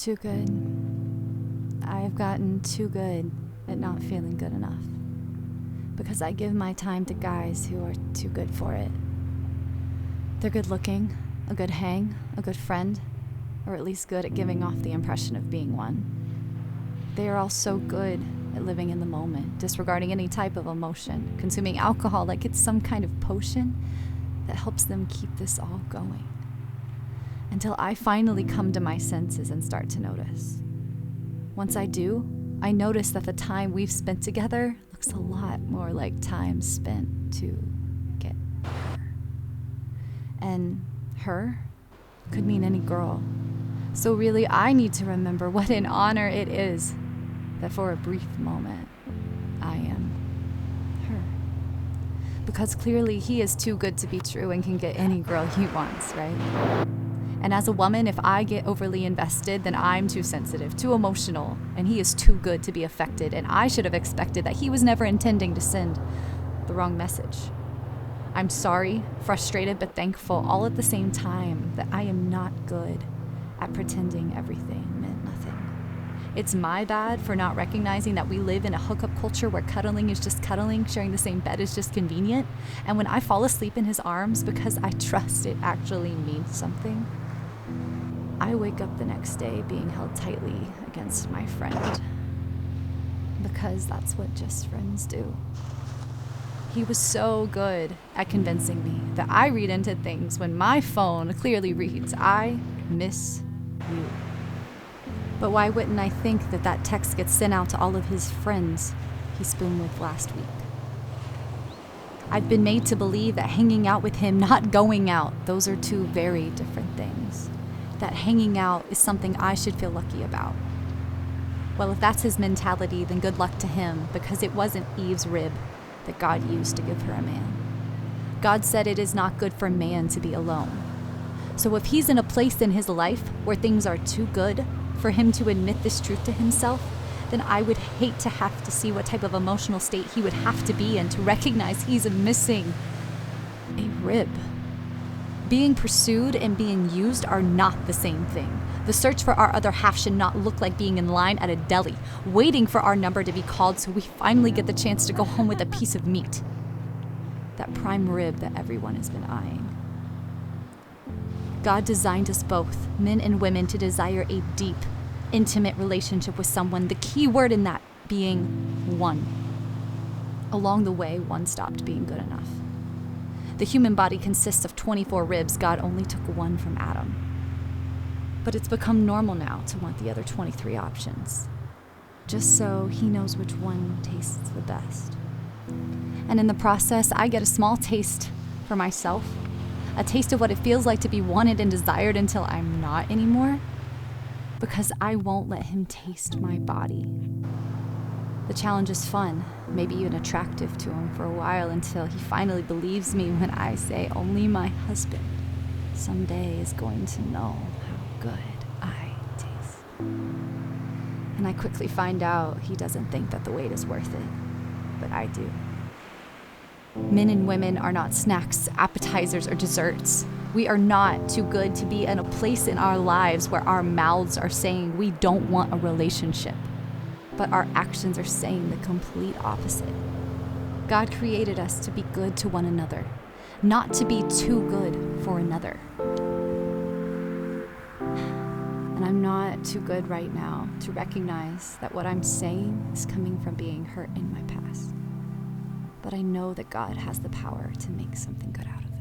Too good. I've gotten too good at not feeling good enough. Because I give my time to guys who are too good for it. They're good looking, a good hang, a good friend, or at least good at giving off the impression of being one. They are all so good at living in the moment, disregarding any type of emotion, consuming alcohol like it's some kind of potion that helps them keep this all going. Until I finally come to my senses and start to notice. Once I do, I notice that the time we've spent together looks a lot more like time spent to get her. And her could mean any girl. So really, I need to remember what an honor it is that for a brief moment, I am her. Because clearly he is too good to be true and can get any girl he wants, right? And as a woman, if I get overly invested, then I'm too sensitive, too emotional, and he is too good to be affected, and I should have expected that he was never intending to send the wrong message. I'm sorry, frustrated, but thankful all at the same time that I am not good at pretending everything meant nothing. It's my bad for not recognizing that we live in a hookup culture where cuddling is just cuddling, sharing the same bed is just convenient, and when I fall asleep in his arms because I trust it actually means something, I wake up the next day being held tightly against my friend. Because that's what just friends do. He was so good at convincing me that I read into things when my phone clearly reads, "I miss you." But why wouldn't I think that that text gets sent out to all of his friends he spooned with last week? I've been made to believe that hanging out with him, not going out, those are two very different things. That hanging out is something I should feel lucky about. Well, if that's his mentality, then good luck to him, because it wasn't Eve's rib that God used to give her a man. God said it is not good for man to be alone. So if he's in a place in his life where things are too good for him to admit this truth to himself, then I would hate to have to see what type of emotional state he would have to be in to recognize he's missing a rib. Being pursued and being used are not the same thing. The search for our other half should not look like being in line at a deli, waiting for our number to be called so we finally get the chance to go home with a piece of meat. That prime rib that everyone has been eyeing. God designed us both, men and women, to desire a deep, intimate relationship with someone, the key word in that being one. Along the way, one stopped being good enough. The human body consists of 24 ribs. God only took one from Adam. But it's become normal now to want the other 23 options, just so he knows which one tastes the best. And in the process, I get a small taste for myself, a taste of what it feels like to be wanted and desired until I'm not anymore, because I won't let him taste my body. The challenge is fun, maybe even attractive to him for a while, until he finally believes me when I say only my husband someday is going to know how good I taste. And I quickly find out he doesn't think that the wait is worth it, but I do. Men and women are not snacks, appetizers, or desserts. We are not too good to be in a place in our lives where our mouths are saying we don't want a relationship, but our actions are saying the complete opposite. God created us to be good to one another, not to be too good for another. And I'm not too good right now to recognize that what I'm saying is coming from being hurt in my past. But I know that God has the power to make something good out of it.